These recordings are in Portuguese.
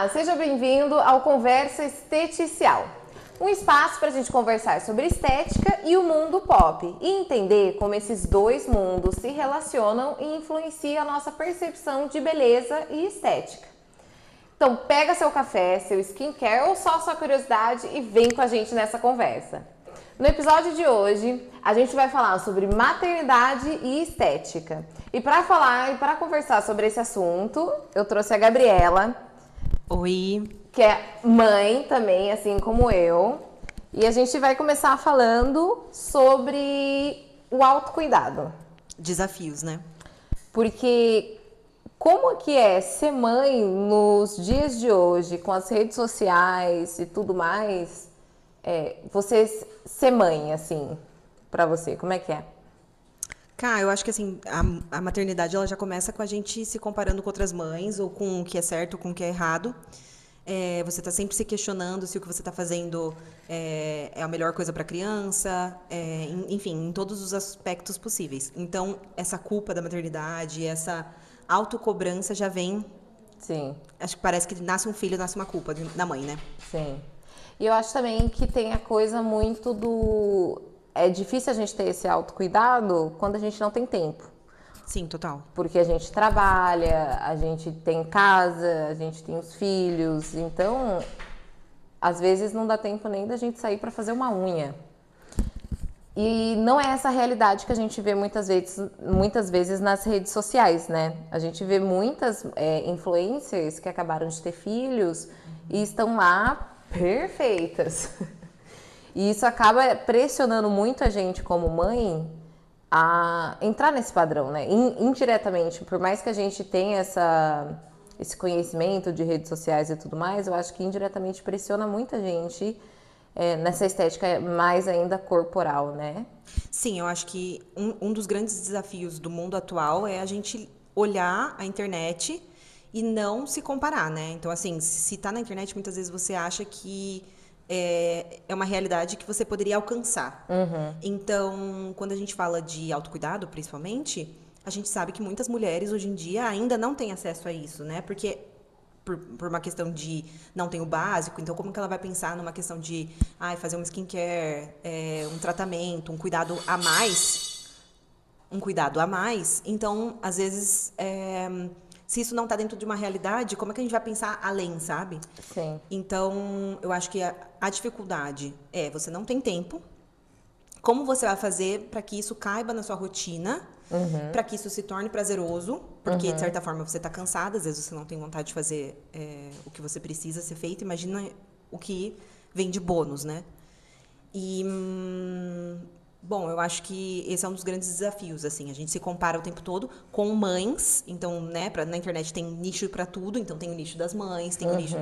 Olá, seja bem-vindo ao Conversa Esteticial, um espaço para a gente conversar sobre estética e o mundo pop e entender como esses dois mundos se relacionam e influenciam a nossa percepção de beleza e estética. Então pega seu café, seu skincare ou só sua curiosidade e vem com a gente nessa conversa. No episódio de hoje, a gente vai falar sobre maternidade e estética. E para falar e para conversar sobre esse assunto, eu trouxe a Gabriela. Oi. Que é mãe também, assim como eu. E a gente vai começar falando sobre o autocuidado. Desafios, né? Porque como que é ser mãe nos dias de hoje, com as redes sociais e tudo mais, você ser mãe, assim, pra você, como é que é? Cara, eu acho que assim, a maternidade ela já começa com a gente se comparando com outras mães, ou com o que é certo, com o que é errado. Você está sempre se questionando se o que você está fazendo é a melhor coisa para a criança, enfim, em todos os aspectos possíveis. Então, essa culpa da maternidade, essa autocobrança já vem. Sim. Acho que parece que nasce um filho, nasce uma culpa da mãe, né? Sim. E eu acho também que tem a coisa muito do... É difícil a gente ter esse autocuidado quando a gente não tem tempo. Sim, total. Porque a gente trabalha, a gente tem casa, a gente tem os filhos. Então, às vezes não dá tempo nem da gente sair para fazer uma unha. E não é essa a realidade que a gente vê muitas vezes nas redes sociais, né? A gente vê muitas influencers que acabaram de ter filhos e estão lá perfeitas. E isso acaba pressionando muito a gente como mãe a entrar nesse padrão, né? Indiretamente, por mais que a gente tenha esse conhecimento de redes sociais e tudo mais, eu acho que indiretamente pressiona muita gente nessa estética mais ainda corporal, né? Sim, eu acho que um dos grandes desafios do mundo atual é a gente olhar a internet e não se comparar, né? Então, assim, se tá na internet, muitas vezes você acha que é uma realidade que você poderia alcançar. Uhum. Então, quando a gente fala de autocuidado, principalmente, a gente sabe que muitas mulheres hoje em dia ainda não têm acesso a isso, né? Porque por uma questão de não tem o básico, então como que ela vai pensar numa questão de fazer uma skincare, um tratamento, um cuidado a mais? Um cuidado a mais. Então, às vezes, se isso não está dentro de uma realidade, como é que a gente vai pensar além, sabe? Sim. Então, eu acho que a dificuldade é você não tem tempo. Como você vai fazer para que isso caiba na sua rotina, para que isso se torne prazeroso, porque de certa forma você está cansada, às vezes você não tem vontade de fazer o que você precisa ser feito. Imagina o que vem de bônus, né? E bom, eu acho que esse é um dos grandes desafios, assim. A gente se compara o tempo todo com mães. Então, né, na internet tem nicho para tudo. Então, tem o nicho das mães, tem o nicho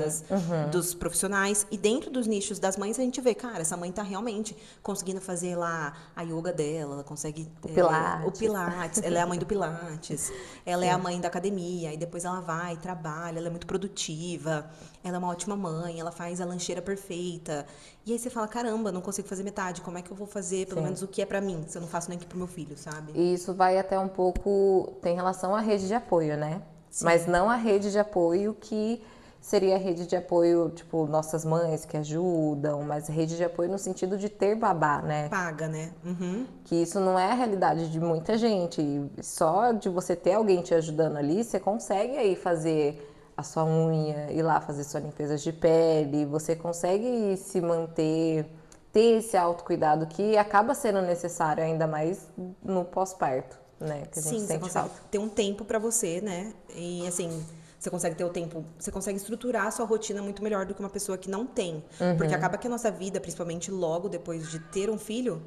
dos profissionais. E dentro dos nichos das mães, a gente vê, cara, essa mãe tá realmente conseguindo fazer lá a yoga dela. Ela consegue... Pilates. O Pilates. Ela é a mãe do Pilates. Ela é a mãe da academia. E depois ela vai, trabalha. Ela é muito produtiva. Ela é uma ótima mãe. Ela faz a lancheira perfeita. E aí você fala, caramba, não consigo fazer metade. Como é que eu vou fazer, pelo menos, o que é pra mim, se eu não faço nem aqui pro meu filho, sabe? E isso vai até um pouco, tem relação à rede de apoio, né? Sim. Mas não a rede de apoio que seria a rede de apoio, tipo, nossas mães que ajudam, mas rede de apoio no sentido de ter babá, né? Paga, né? Uhum. Que isso não é a realidade de muita gente. E só de você ter alguém te ajudando ali, você consegue aí fazer a sua unha, ir lá fazer sua limpeza de pele, você consegue se manter, ter esse autocuidado que acaba sendo necessário ainda mais no pós-parto, né? Que a gente Sim, você sente consegue falta. ter um tempo pra você, né? E assim, você consegue ter o tempo, você consegue estruturar a sua rotina muito melhor do que uma pessoa que não tem. Porque acaba que a nossa vida, principalmente logo depois de ter um filho,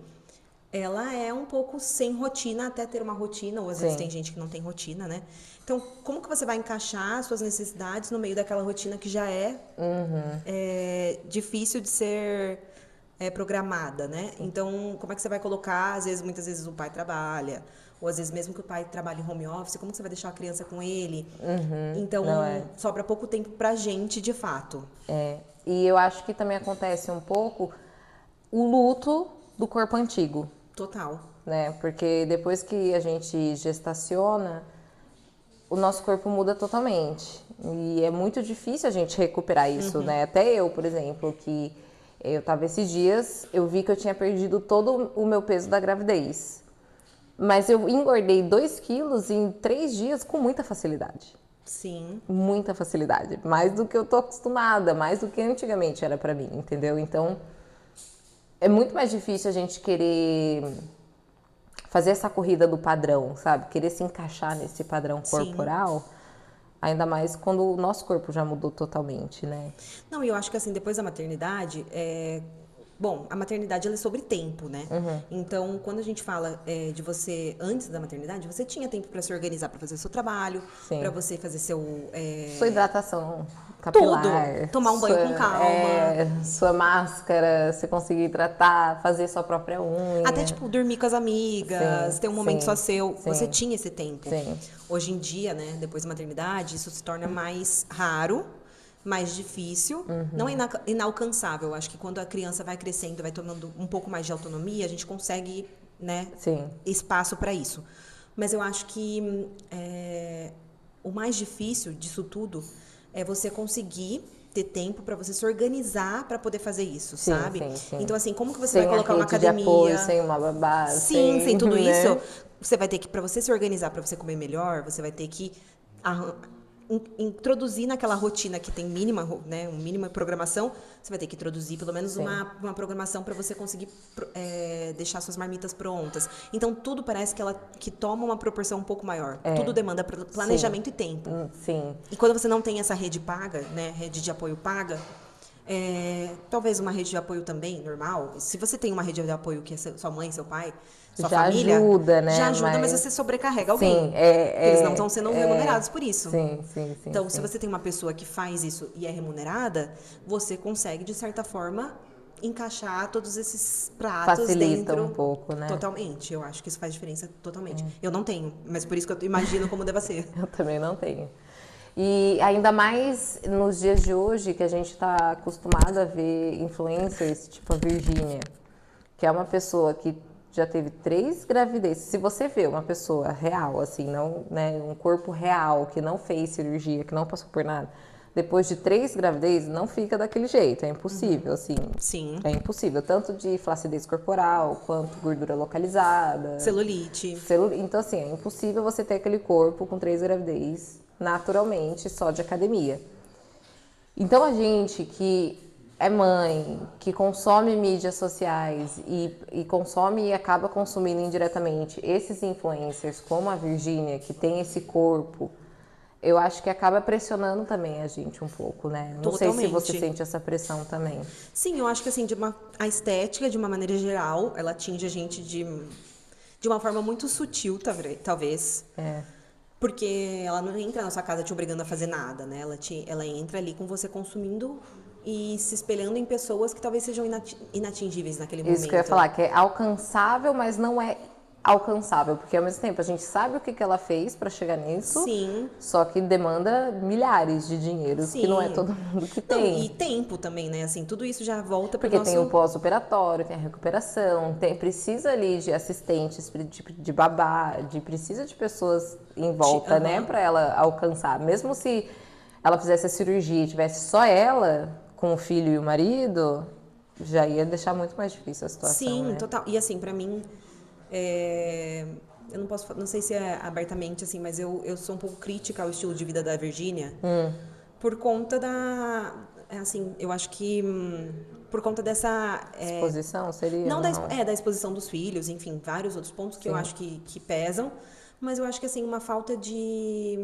ela é um pouco sem rotina até ter uma rotina, ou às vezes Sim. tem gente que não tem rotina, né? Então, como que você vai encaixar suas necessidades no meio daquela rotina que já é difícil de ser programada, né? Então, como é que você vai colocar, muitas vezes o pai trabalha, ou às vezes mesmo que o pai trabalhe em home office, como que você vai deixar a criança com ele? Então, Não sobra pouco tempo pra gente, de fato. E eu acho que também acontece um pouco o luto do corpo antigo, Total. né? Porque depois que a gente gestaciona, o nosso corpo muda totalmente. E é muito difícil a gente recuperar isso, né? Até eu, por exemplo, que eu tava esses dias, eu vi que eu tinha perdido todo o meu peso da gravidez. Mas eu engordei 2 quilos em 3 dias com muita facilidade. Sim. Muita facilidade. Mais do que eu tô acostumada, mais do que antigamente era pra mim, entendeu? Então, é muito mais difícil a gente querer fazer essa corrida do padrão, sabe? Querer se encaixar nesse padrão corporal. Ainda mais quando o nosso corpo já mudou totalmente, né? Não, e eu acho que assim, depois da maternidade, bom, a maternidade ela é sobre tempo, né? Então, quando a gente fala de você antes da maternidade, você tinha tempo para se organizar, para fazer seu trabalho, Sim. para você fazer seu Sua hidratação tudo, capilar. tomar um banho com calma. Sua máscara, você conseguir tratar, fazer sua própria unha. Até, tipo, dormir com as amigas, Sim, ter um momento sim, só seu. sim. Você tinha esse tempo. Sim. Hoje em dia, né, depois da maternidade, isso se torna mais raro, mais difícil, não inalcançável. Acho que quando a criança vai crescendo, vai tomando um pouco mais de autonomia, a gente consegue, né, Sim. espaço para isso. Mas eu acho que o mais difícil disso tudo é você conseguir ter tempo para você se organizar para poder fazer isso, Sim, sabe? sim, sim. Então, assim, como que você Sem vai colocar a uma rede de academia? apoio, sem uma babá, Sim, sem tudo né? isso, você vai ter que, para você se organizar, para você comer melhor, você vai ter que introduzir naquela rotina que tem mínima, né, uma mínima programação, você vai ter que introduzir pelo menos uma programação para você conseguir deixar suas marmitas prontas. Então, tudo parece que toma uma proporção um pouco maior. Tudo demanda planejamento e tempo. Sim. E quando você não tem essa rede paga, né, rede de apoio paga, talvez uma rede de apoio também, normal. Se você tem uma rede de apoio que é sua mãe, seu pai, sua Já família, ajuda, né? já ajuda, mas você sobrecarrega alguém. Sim, Porque eles não estão sendo remunerados por isso. Sim. Então, se você tem uma pessoa que faz isso e é remunerada, você consegue, de certa forma, encaixar todos esses pratos Facilita dentro. um pouco, né? Totalmente. Eu acho que isso faz diferença totalmente. Eu não tenho, mas por isso que eu imagino como deva ser. Eu também não tenho. E ainda mais nos dias de hoje, que a gente está acostumado a ver influencers, tipo a Virgínia, que é uma pessoa que já teve 3 gravidezes. Se você vê uma pessoa real, assim, não, né, um corpo real, que não fez cirurgia, que não passou por nada, depois de 3 gravidezes, não fica daquele jeito. É impossível, assim. Sim. É impossível. Tanto de flacidez corporal, quanto gordura localizada. Celulite. Então, assim, é impossível você ter aquele corpo com 3 gravidezes naturalmente, só de academia. Então, a gente que é mãe, que consome mídias sociais e consome e acaba consumindo indiretamente esses influencers, como a Virgínia, que tem esse corpo, eu acho que acaba pressionando também a gente um pouco, né? Não sei se você sente essa pressão também. Sim, eu acho que assim, a estética, de uma maneira geral, ela atinge a gente de uma forma muito sutil, talvez. Porque ela não entra na sua casa te obrigando a fazer nada, né? Ela entra ali com você consumindo e se espelhando em pessoas que talvez sejam inatingíveis naquele momento. Isso que eu ia falar, que é alcançável, mas não é alcançável, porque ao mesmo tempo a gente sabe o que ela fez para chegar nisso. Sim. Só que demanda milhares de dinheiros, que não é todo mundo que tem. Não, e tempo também, né? Assim, tudo isso já volta para porque tem o pós-operatório, tem a recuperação, precisa ali de assistentes, de babá, precisa de pessoas em volta, né, para ela alcançar. Mesmo se ela fizesse a cirurgia e tivesse só ela com o filho e o marido, já ia deixar muito mais difícil a situação. Sim, né? total. E assim, para mim, eu não sei se é abertamente assim, mas eu sou um pouco crítica ao estilo de vida da Virgínia por conta assim, eu acho que por conta dessa exposição seria? Não, da exposição dos filhos, enfim, vários outros pontos que eu acho que pesam, mas eu acho que assim, uma falta de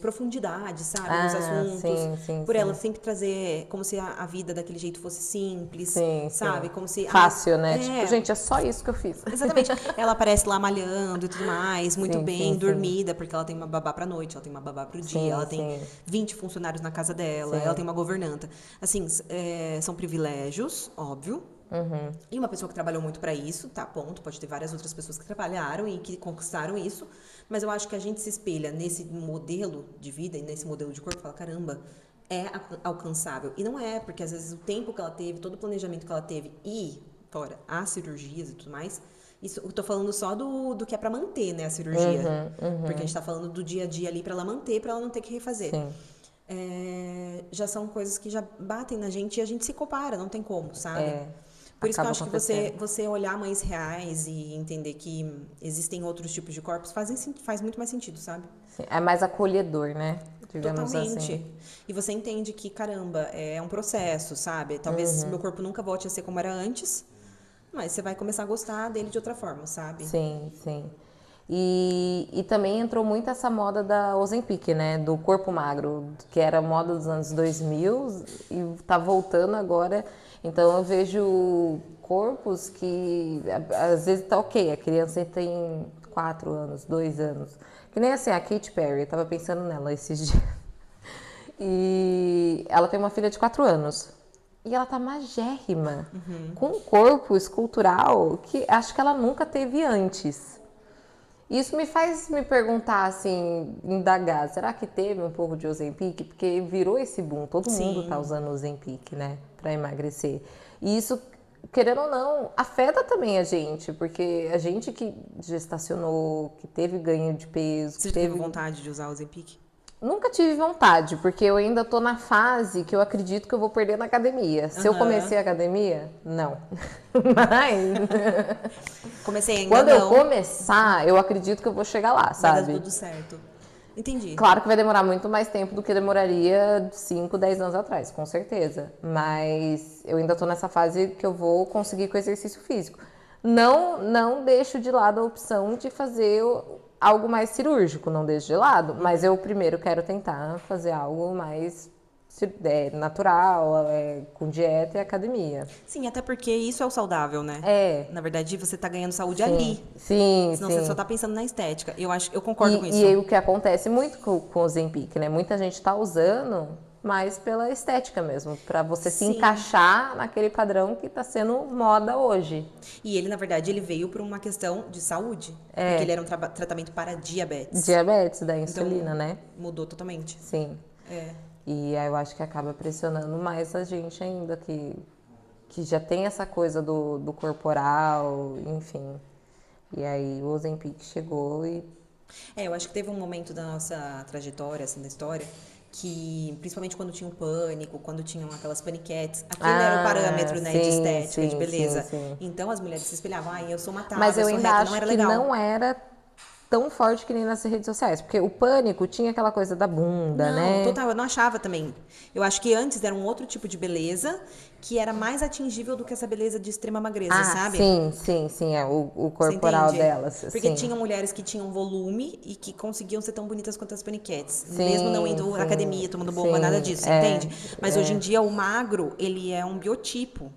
profundidade, sabe, nos assuntos. Sim, ela sempre trazer como se a vida daquele jeito fosse simples, sabe? Como se fácil, né? Tipo, gente, é só isso que eu fiz. Exatamente. Ela aparece lá malhando e tudo mais, muito bem, dormida, porque ela tem uma babá pra noite, ela tem uma babá pro dia, ela tem 20 funcionários na casa dela, ela tem uma governanta. Assim, são privilégios, óbvio. E uma pessoa que trabalhou muito para isso, tá, ponto. Pode ter várias outras pessoas que trabalharam e que conquistaram isso, mas eu acho que a gente se espelha nesse modelo de vida e nesse modelo de corpo e fala, caramba, é alcançável. E não é, porque às vezes o tempo que ela teve, todo o planejamento que ela teve e, fora, as cirurgias e tudo mais, Isso, eu tô falando só do que é pra manter, né, a cirurgia. Porque a gente tá falando do dia a dia ali pra ela manter, pra ela não ter que refazer. Sim. Já são coisas que já batem na gente e a gente se compara, não tem como, sabe? Por isso que eu Acaba acho que acontecendo. você olhar mães reais e entender que existem outros tipos de corpos faz muito mais sentido, sabe? Sim, é mais acolhedor, né? Digamos assim. Totalmente. E você entende que, caramba, é um processo, sabe? Talvez meu corpo nunca volte a ser como era antes, mas você vai começar a gostar dele de outra forma, sabe? Sim, sim. E também entrou muito essa moda da Ozempic, né? Do corpo magro, que era a moda dos anos 2000 e tá voltando agora. Então eu vejo corpos que às vezes tá ok, a criança tem 4 anos, 2 anos. Que nem assim, a Katy Perry, eu tava pensando nela esses dias. E ela tem uma filha de 4 anos. E ela tá magérrima, com um corpo escultural que acho que ela nunca teve antes. Isso me faz me perguntar, assim, indagar, será que teve um pouco de Ozempic? Porque virou esse boom, todo mundo tá Sim. usando Ozempic, né, pra emagrecer. E isso, querendo ou não, afeta também a gente, porque a gente que gestacionou, que teve ganho de peso, que Você já teve teve. vontade de usar o Ozempic? Nunca tive vontade, porque eu ainda tô na fase que eu acredito que eu vou perder na academia. Se eu Aham. comecei a academia, não. Mas Comecei ainda quando eu não, começar, eu acredito que eu vou chegar lá, vai dar sabe? tudo certo. Entendi. Claro que vai demorar muito mais tempo do que demoraria 5, 10 anos atrás, com certeza. Mas eu ainda tô nessa fase que eu vou conseguir com exercício físico. Não deixo de lado a opção de fazer algo mais cirúrgico, não deixo de lado. Mas eu primeiro quero tentar fazer algo mais natural, com dieta e academia. Sim, até porque isso é o saudável, né? É, Na verdade, você tá ganhando saúde sim, ali. sim, Senão você só sim. tá pensando na estética. Eu concordo com E isso. aí o que acontece muito com o Ozempic, né? Muita gente tá usando mais pela estética mesmo, pra você se Sim. encaixar naquele padrão que tá sendo moda hoje. E ele, na verdade, ele veio por uma questão de saúde. Porque ele era um tratamento para diabetes. Diabetes da Então, insulina, né? mudou totalmente. Sim. É. E aí eu acho que acaba pressionando mais a gente ainda, que já tem essa coisa do corporal, enfim. E aí o Ozempic chegou e. Eu acho que teve um momento da nossa trajetória, assim, da história, que, principalmente quando tinha o pânico, quando tinham aquelas paniquetes, aquele era o Ah, parâmetro, né, de sim, estética, de sim, sim, beleza. sim. Então as mulheres se espelhavam, ai, eu sou Mas matável, eu eu sou ainda reta, não acho era que não legal. era tão forte que nem nas redes sociais. Porque o pânico tinha aquela coisa da bunda, Não, né? total, eu não achava também. Eu acho que antes era um outro tipo de beleza que era mais atingível do que essa beleza de extrema magreza, Ah, sabe? sim, sim, sim. É o Você corporal entende? delas, Porque sim. tinham mulheres que tinham volume e que conseguiam ser tão bonitas quanto as paniquetes, mesmo não Sim, indo à sim, academia, tomando bomba, nada sim. disso, você entende? Mas hoje em dia o magro, ele é um biotipo.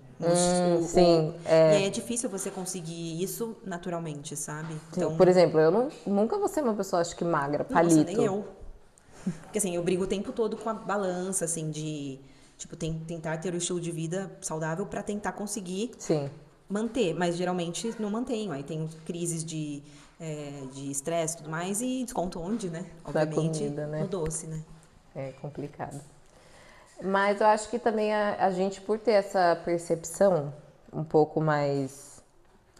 Sim, E aí é difícil você conseguir isso naturalmente, sabe? sim. Por Então, exemplo, eu nunca vou ser uma pessoa, acho que magra, nossa, nem palito. eu. Porque assim, eu brigo o tempo todo com a balança, assim, de, tipo, tentar ter o estilo de vida saudável pra tentar conseguir Sim, manter, mas geralmente não mantenho. Aí tem crises de estresse e tudo mais e desconto onde, né? da Obviamente, comida, né? no doce, né? É complicado. Mas eu acho que também a gente, por ter essa percepção um pouco mais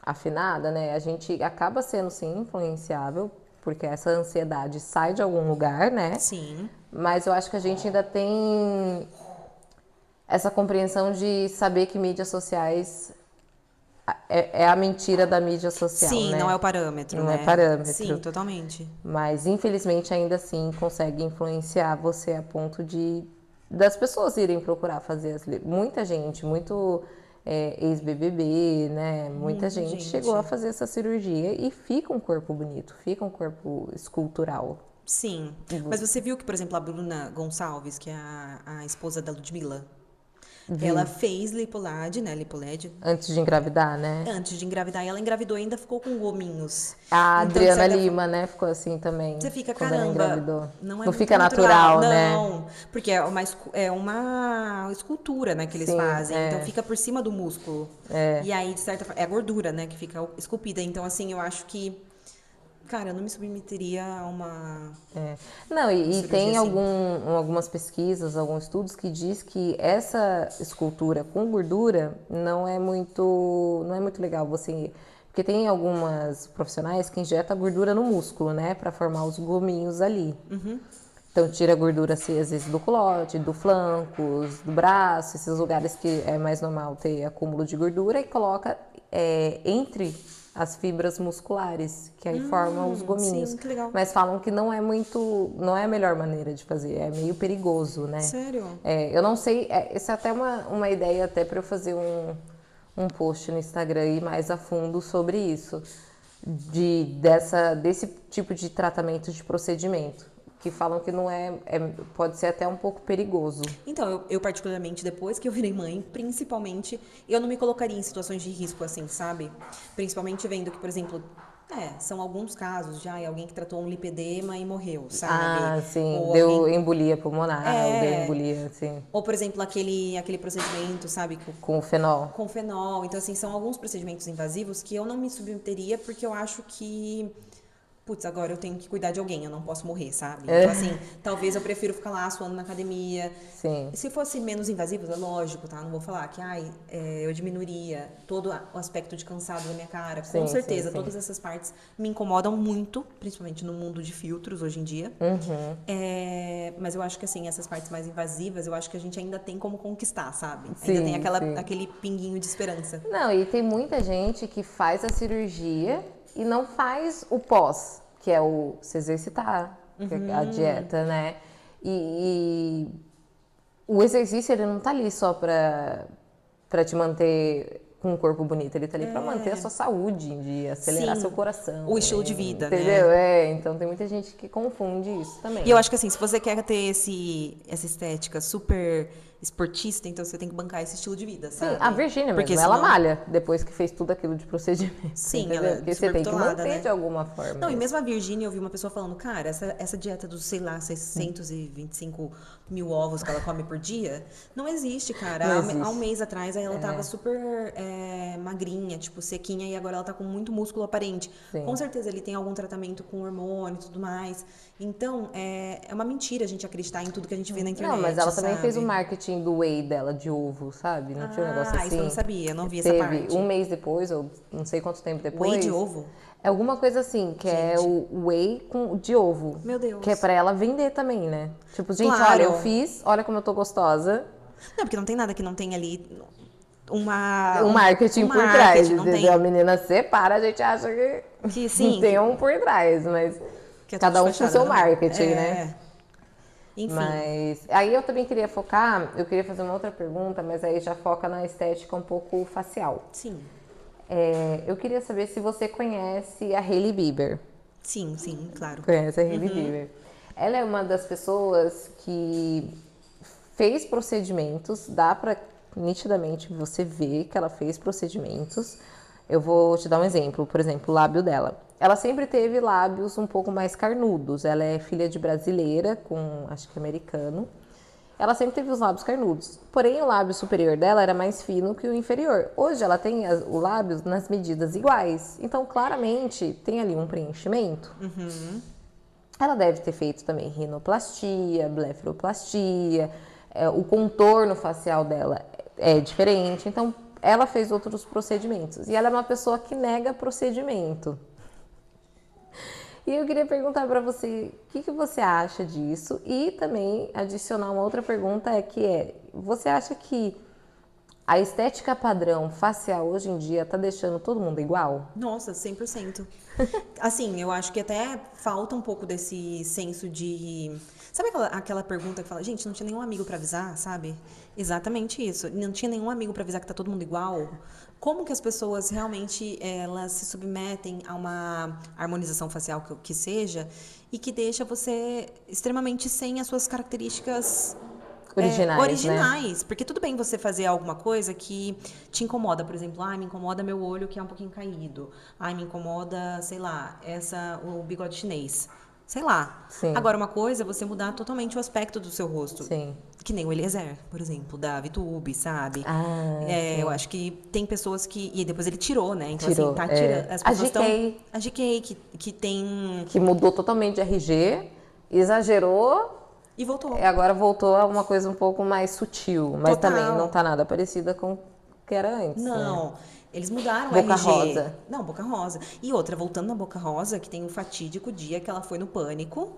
afinada, né? A gente acaba sendo sim influenciável, porque essa ansiedade sai de algum lugar, né? Sim. Mas eu acho que a gente ainda tem essa compreensão de saber que mídias sociais é a mentira da mídia social, Sim, não né? é o parâmetro, Não é né? Sim, parâmetro. totalmente. Mas infelizmente ainda assim consegue influenciar você a ponto de das pessoas irem procurar fazer muita gente, muito ex-BBB, né? Muita Muita gente chegou a gente. fazer essa cirurgia e fica um corpo bonito, fica um corpo escultural. Sim. Mas você viu que, por exemplo, a Bruna Gonçalves, que é a esposa da Ludmilla, ela Vi fez lipolade, né? Lipoled, antes de engravidar, né? antes de engravidar. E ela engravidou e ainda ficou com gominhos. A Então, de Adriana certa forma, Lima, né, ficou assim também você fica, quando ela caramba, engravidou. não é Não muito fica natural. natural, né? Não, porque é uma escultura, né, que eles Sim, fazem. Então, fica por cima do músculo. E aí, de certa forma, é a gordura, né, que fica esculpida. Então, assim, eu acho que, cara, eu não me submeteria a Não, uma e cirurgia tem assim. algumas pesquisas, alguns estudos que diz que essa escultura com gordura não é muito legal você Porque tem algumas profissionais que injetam gordura no músculo, né? Pra formar os gominhos ali. Então, tira a gordura, assim, às vezes, do culote, do flancos, do braço, esses lugares que é mais normal ter acúmulo de gordura, e coloca entre as fibras musculares, que aí formam os gominhos. Sim, que legal. Mas falam que não é a melhor maneira de fazer, é meio perigoso, né? Sério? Eu não sei, essa é até uma ideia até para eu fazer um post no Instagram e mais a fundo sobre isso, desse tipo de tratamento de procedimento. Que falam que não pode ser até um pouco perigoso. Então, eu particularmente, depois que eu virei mãe, principalmente, eu não me colocaria em situações de risco assim, sabe? Principalmente vendo que, por exemplo, são alguns casos já, alguém que tratou um lipedema e morreu, sabe? Ah, sim, Ou deu embolia pulmonar, ou deu embolia, assim, Ou, por exemplo, aquele procedimento, sabe? com o fenol. Com fenol. Então, assim, são alguns procedimentos invasivos que eu não me submeteria porque eu acho que putz, agora eu tenho que cuidar de alguém, eu não posso morrer, sabe? Então, assim, talvez eu prefiro ficar lá suando na academia. Sim. Se fosse menos invasivos, é lógico, tá? Não vou falar que, eu diminuiria todo o aspecto de cansado da minha cara. Com certeza, sim. todas essas partes me incomodam muito, principalmente no mundo de filtros hoje em dia. Mas eu acho que, assim, essas partes mais invasivas, eu acho que a gente ainda tem como conquistar, sabe? Ainda tem aquele pinguinho de esperança. Não, e tem muita gente que faz a cirurgia e não faz o pós, que é o se exercitar, que é a dieta, né? E o exercício, ele não tá ali só pra te manter com um corpo bonito, ele tá ali pra manter a sua saúde em dia, acelerar seu coração. O estilo de vida, entendeu? né? Então tem muita gente que confunde isso também. E eu acho que assim, se você quer ter essa estética super esportista, então você tem que bancar esse estilo de vida, sabe? Sim, a Virgínia Porque mesmo, ela senão- malha depois que fez tudo aquilo de procedimento. Sim, entendeu? ela é Porque super você tem que bitolada, manter né? de alguma forma. Não, e mesmo a Virgínia, eu vi uma pessoa falando, cara, essa dieta dos, sei lá, 625 mil ovos que ela come por dia, não existe, cara. Não Há existe. um mês atrás, aí ela tava super magrinha, tipo, sequinha, e agora ela tá com muito músculo aparente. Sim. Com certeza ele tem algum tratamento com hormônio e tudo mais. Então, é uma mentira a gente acreditar em tudo que a gente vê na internet, Não, mas ela também fez o sabe? marketing do whey dela de ovo, sabe? Não tinha um negócio assim? isso eu não sabia, eu não vi essa Teve parte. um mês depois, ou não sei quanto tempo depois. Whey de ovo? É alguma coisa assim, que é o whey de ovo. Meu Deus. Que é pra ela vender também, né? Tipo, gente, Claro. olha, eu fiz, olha como eu tô gostosa. Não, porque não tem nada que não tenha ali Um marketing por trás, marketing, não entendeu? tem. A menina separa, a gente acha Que sim, tem um por trás, mas que é tudo cada um com fachada seu também. marketing, né? Enfim. Mas aí eu também queria eu queria fazer uma outra pergunta, mas aí já foca na estética um pouco facial. Sim. Eu queria saber se você conhece a Hailey Bieber. Sim, claro. Conhece a Hailey Bieber. Ela é uma das pessoas que fez procedimentos, dá pra nitidamente você ver que ela fez procedimentos. Eu vou te dar um exemplo, por exemplo, o lábio dela. Ela sempre teve lábios um pouco mais carnudos. Ela é filha de brasileira, acho que americano. Ela sempre teve os lábios carnudos. Porém, o lábio superior dela era mais fino que o inferior. Hoje, ela tem o lábio nas medidas iguais. Então, claramente, tem ali um preenchimento. Ela deve ter feito também rinoplastia, blefaroplastia. O contorno facial dela é diferente. Então, ela fez outros procedimentos. E ela é uma pessoa que nega procedimento. E eu queria perguntar pra você, o que você acha disso? E também adicionar uma outra pergunta você acha que a estética padrão facial hoje em dia tá deixando todo mundo igual? Nossa, 100%. Assim, eu acho que até falta um pouco desse senso de... Sabe aquela pergunta que fala, gente, não tinha nenhum amigo pra avisar, sabe? Exatamente isso. Não tinha nenhum amigo pra avisar que tá todo mundo igual. Como que as pessoas realmente elas se submetem a uma harmonização facial que seja e que deixa você extremamente sem as suas características Originais, né? Porque tudo bem você fazer alguma coisa que te incomoda, por exemplo, me incomoda meu olho que é um pouquinho caído. Me incomoda, sei lá, o bigode chinês. Sei lá. Sim. Agora, uma coisa é você mudar totalmente o aspecto do seu rosto. Sim. Que nem o Eliezer, por exemplo, da VTube, sabe? Sim. Eu acho que tem pessoas que... E depois ele tirou, né? Então, Tirou, assim, tá tirando. As pessoas a GK. que tem... Que mudou totalmente de RG, exagerou... E voltou. Agora voltou a uma coisa um pouco mais sutil, mas Total. também não tá nada parecida com o que era antes. Não. Né? Eles mudaram o Boca RG. Rosa. Não, Boca Rosa. E outra, voltando na Boca Rosa, que tem um fatídico dia que ela foi no Pânico.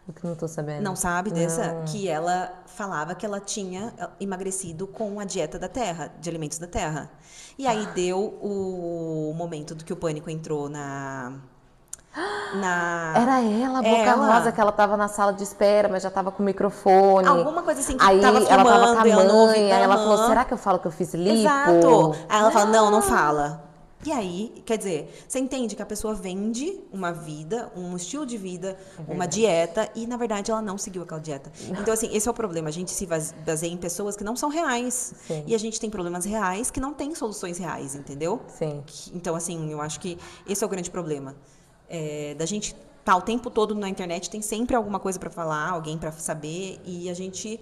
O que não tô sabendo. Não sabe dessa? Não. Que ela falava que ela tinha emagrecido com a dieta da terra, de alimentos da terra. E aí deu o momento do que o Pânico entrou Era ela, a Boca ela. Rosa, que ela tava na sala de espera, mas já tava com o microfone. Alguma coisa assim que aí tava ela tava com a filmando, e ela não ouvi. mãe, aí ela falou, Aham. será que eu falo que eu fiz lipo? Exato. Aí ela fala, não, não fala. E aí, quer dizer, você entende que a pessoa vende uma vida, um estilo de vida, uma dieta, e na verdade ela não seguiu aquela dieta. Então, assim, esse é o problema. A gente se baseia em pessoas que não são reais. Sim. E a gente tem problemas reais que não têm soluções reais, entendeu? Sim. Então, assim, eu acho que esse é o grande problema. Da gente tá o tempo todo na internet, tem sempre alguma coisa para falar, alguém para saber, e a gente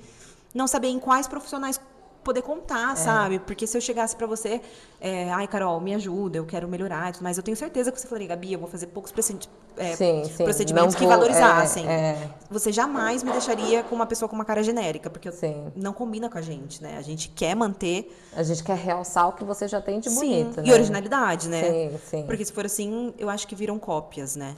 não saber em quais profissionais poder contar, sabe? Porque se eu chegasse pra você, ai, Carol, me ajuda, eu quero melhorar, mas eu tenho certeza que você falaria, Gabi, eu vou fazer poucos Sim. procedimentos Não que vou- valorizassem. é. Você jamais me deixaria com uma pessoa com uma cara genérica, porque Sim. não combina com a gente, né? A gente quer manter, A gente quer realçar o que você já tem de bonito, sim, né? e originalidade, né? Sim, sim. Porque se for assim, eu acho que viram cópias, né?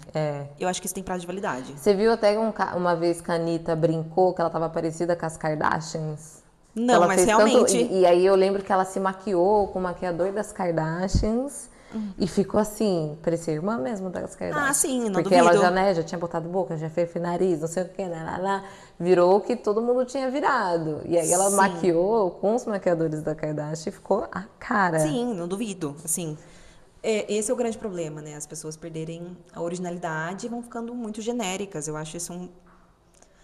Eu acho que isso tem prazo de validade. Você viu até uma vez que a Anitta brincou que ela tava parecida com as Kardashians? Não, Ela mas fez realmente... e aí eu lembro que ela se maquiou com o maquiador das Kardashians e ficou assim, parecia irmã mesmo das Kardashians. Ah, sim, não Porque duvido. ela já, né, já tinha botado boca, já fez nariz, não sei o que, lá. Virou o que todo mundo tinha virado. E aí ela Sim. maquiou com os maquiadores da Kardashian e ficou a cara. Sim, não duvido. Assim, esse é o grande problema, né? As pessoas perderem a originalidade e vão ficando muito genéricas. Eu acho isso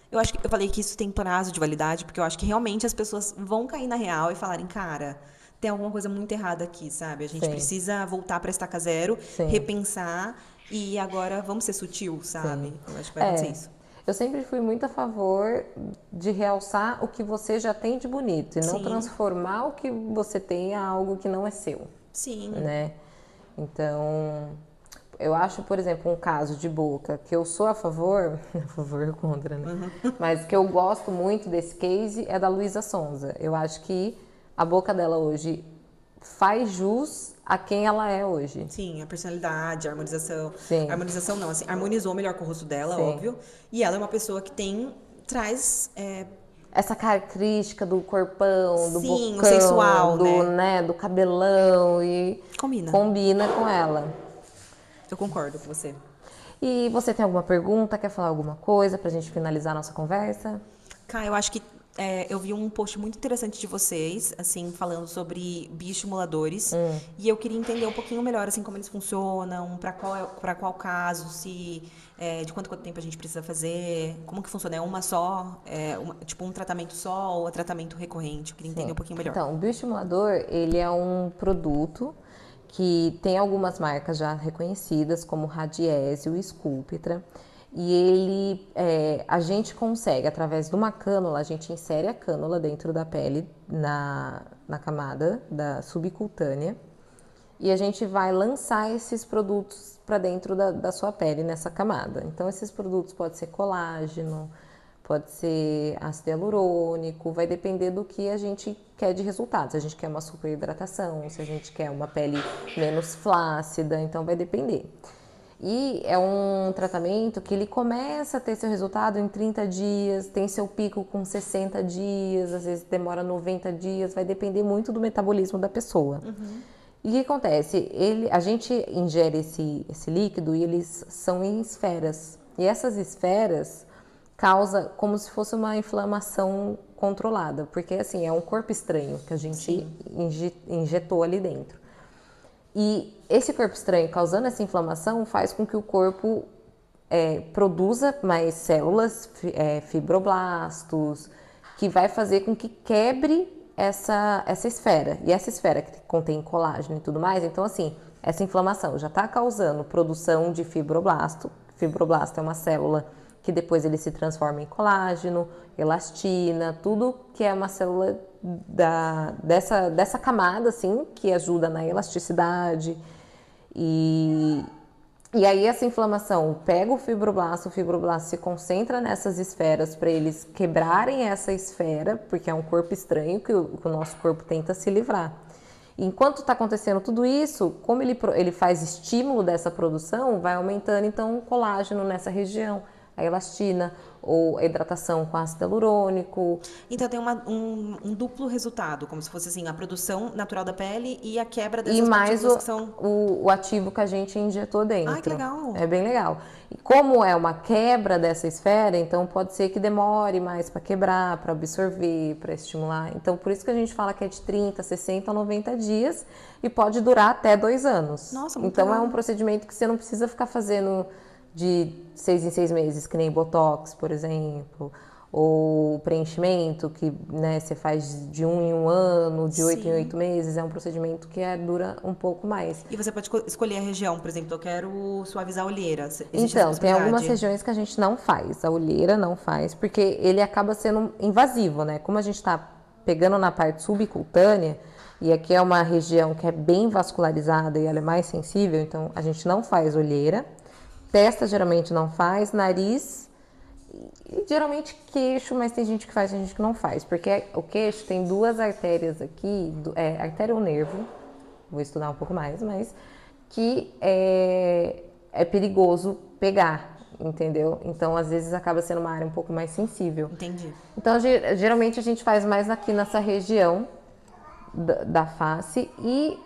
Eu acho que eu falei que isso tem prazo de validade, porque eu acho que realmente as pessoas vão cair na real e falarem, cara, tem alguma coisa muito errada aqui, sabe? A gente Sim. precisa voltar para estaca zero, Sim. repensar e agora vamos ser sutil, sabe? Eu acho que vai acontecer isso. Eu sempre fui muito a favor de realçar o que você já tem de bonito e não Sim. transformar o que você tem em algo que não é seu, Sim. né? Então, eu acho, por exemplo, um caso de boca que eu sou a favor ou contra, né? Mas que eu gosto muito desse case é da Luísa Sonza. Eu acho que a boca dela hoje faz jus a quem ela é hoje. Sim, a personalidade, a harmonização. Sim. A harmonização não, assim, harmonizou melhor com o rosto dela, Sim. óbvio. E ela é uma pessoa que traz Essa característica do corpão, do Sim, o bocão, sensual, né, do cabelão e Combina. combina com ela. Eu concordo com você. E você tem alguma pergunta? Quer falar alguma coisa pra gente finalizar a nossa conversa? Cá, eu acho que eu vi um post muito interessante de vocês, assim, falando sobre bioestimuladores. E eu queria entender um pouquinho melhor, assim, como eles funcionam, para qual caso, se de quanto tempo a gente precisa fazer, como que funciona? É uma só, tipo um tratamento só ou é tratamento recorrente? Eu queria entender um pouquinho melhor. Então, o bioestimulador, ele é um produto que tem algumas marcas já reconhecidas, como Radiesse e Sculptra. E ele, a gente consegue, através de uma cânula, a gente insere a cânula dentro da pele, na camada da subcutânea, e a gente vai lançar esses produtos para dentro da sua pele, nessa camada. Então, esses produtos podem ser colágeno, pode ser ácido hialurônico, vai depender do que a gente quer de resultado. Se a gente quer uma super hidratação, se a gente quer uma pele menos flácida, então vai depender. E é um tratamento que ele começa a ter seu resultado em 30 dias, tem seu pico com 60 dias, às vezes demora 90 dias, vai depender muito do metabolismo da pessoa. E o que acontece? A gente ingere esse líquido e eles são em esferas. E essas esferas causa como se fosse uma inflamação controlada, porque assim, é um corpo estranho que a gente injetou ali dentro. E esse corpo estranho causando essa inflamação faz com que o corpo produza mais células, fibroblastos, que vai fazer com que quebre essa esfera. E essa esfera que contém colágeno e tudo mais, então assim, essa inflamação já está causando produção de fibroblasto. Fibroblasto é uma célula que depois ele se transforma em colágeno, elastina, tudo que é uma célula dessa camada, assim, que ajuda na elasticidade. E aí essa inflamação pega o fibroblasto se concentra nessas esferas para eles quebrarem essa esfera, porque é um corpo estranho que o nosso corpo tenta se livrar. Enquanto está acontecendo tudo isso, como ele faz estímulo dessa produção, vai aumentando então o colágeno nessa região, a elastina ou a hidratação com ácido hialurônico. Então tem um duplo resultado, como se fosse assim, a produção natural da pele e a quebra E dessas mais partículas que são... o ativo que a gente injetou dentro. Ai, que legal! É bem legal. E como é uma quebra dessa esfera, então pode ser que demore mais para quebrar, para absorver, para estimular. Então por isso que a gente fala que é de 30, 60 a 90 dias e pode durar até 2 anos. Nossa, muito então legal. é um procedimento que você não precisa ficar fazendo de 6 em 6 meses, que nem Botox, por exemplo, ou preenchimento, que né, você faz de 1 em 1 ano, de 8 em 8 meses, é um procedimento que dura um pouco mais. E você pode escolher a região, por exemplo, eu quero suavizar a olheira. Existe Então, essa tem algumas possibilidade? regiões que a gente não faz, a olheira não faz, porque ele acaba sendo invasivo, né? Como a gente está pegando na parte subcutânea, e aqui é uma região que é bem vascularizada e ela é mais sensível, então a gente não faz olheira. Testa geralmente não faz, nariz e geralmente queixo, mas tem gente que faz e tem gente que não faz. Porque o queixo tem 2 artérias aqui, artéria ou nervo, vou estudar um pouco mais, mas que é perigoso pegar, entendeu? Então às vezes acaba sendo uma área um pouco mais sensível. Entendi. Então geralmente a gente faz mais aqui nessa região da face e...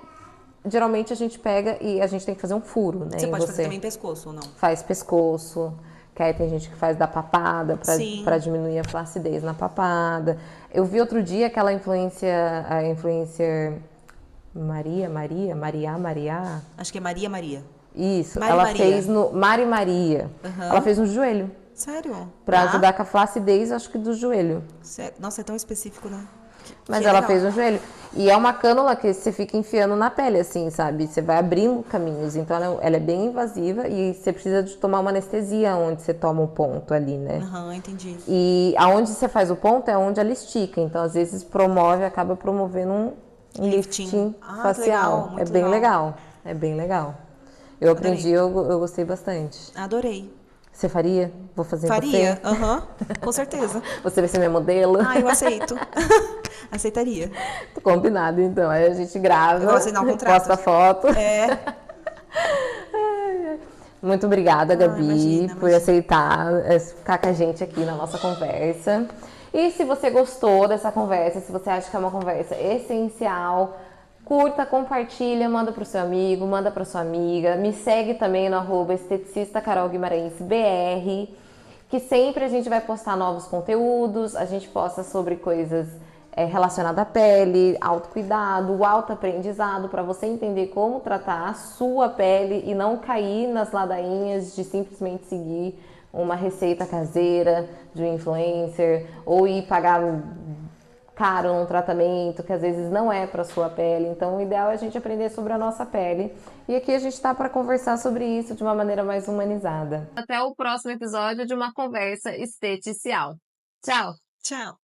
Geralmente a gente pega e a gente tem que fazer um furo, né? Você pode fazer também pescoço ou não? Faz pescoço, que aí tem gente que faz da papada Sim. pra diminuir a flacidez na papada. Eu vi outro dia aquela a influencer Maria. Acho que é Maria Maria. Isso, Mari ela Maria. fez no Mari Maria. Ela fez no joelho, Sério? pra ajudar com a flacidez, acho que do joelho. Sério? Nossa, é tão específico, né? Mas Que ela legal. fez no joelho. E é uma cânula que você fica enfiando na pele, assim, sabe? Você vai abrindo caminhos. Então ela é bem invasiva e você precisa de tomar uma anestesia onde você toma o ponto ali, né? Aham, entendi. E aonde você faz o ponto é onde ela estica. Então, às vezes, acaba promovendo um lifting Ah, que facial. legal, É muito bem legal. legal. É bem legal. Eu aprendi, eu gostei bastante. Adorei. Você faria? Vou fazer Faria? você? Aham, com certeza. Você vai ser minha modelo? Ah, eu aceito. Aceitaria. Combinado, então. Aí a gente grava, Eu vou assinar o contrato. posta a foto. É. Muito obrigada, Gabi, imagina, por imagina. aceitar ficar com a gente aqui na nossa conversa. E se você gostou dessa conversa, se você acha que é uma conversa essencial, curta, compartilha, manda pro seu amigo, manda pra sua amiga. Me segue também no @esteticista Carol Guimarães BR, que sempre a gente vai postar novos conteúdos, a gente posta sobre coisas relacionadas à pele, autocuidado, o autoaprendizado, para você entender como tratar a sua pele e não cair nas ladainhas de simplesmente seguir uma receita caseira de um influencer ou ir pagar caro num tratamento que às vezes não é para sua pele. Então o ideal é a gente aprender sobre a nossa pele. E aqui a gente está para conversar sobre isso de uma maneira mais humanizada. Até o próximo episódio de uma conversa esteticial. Tchau! Tchau.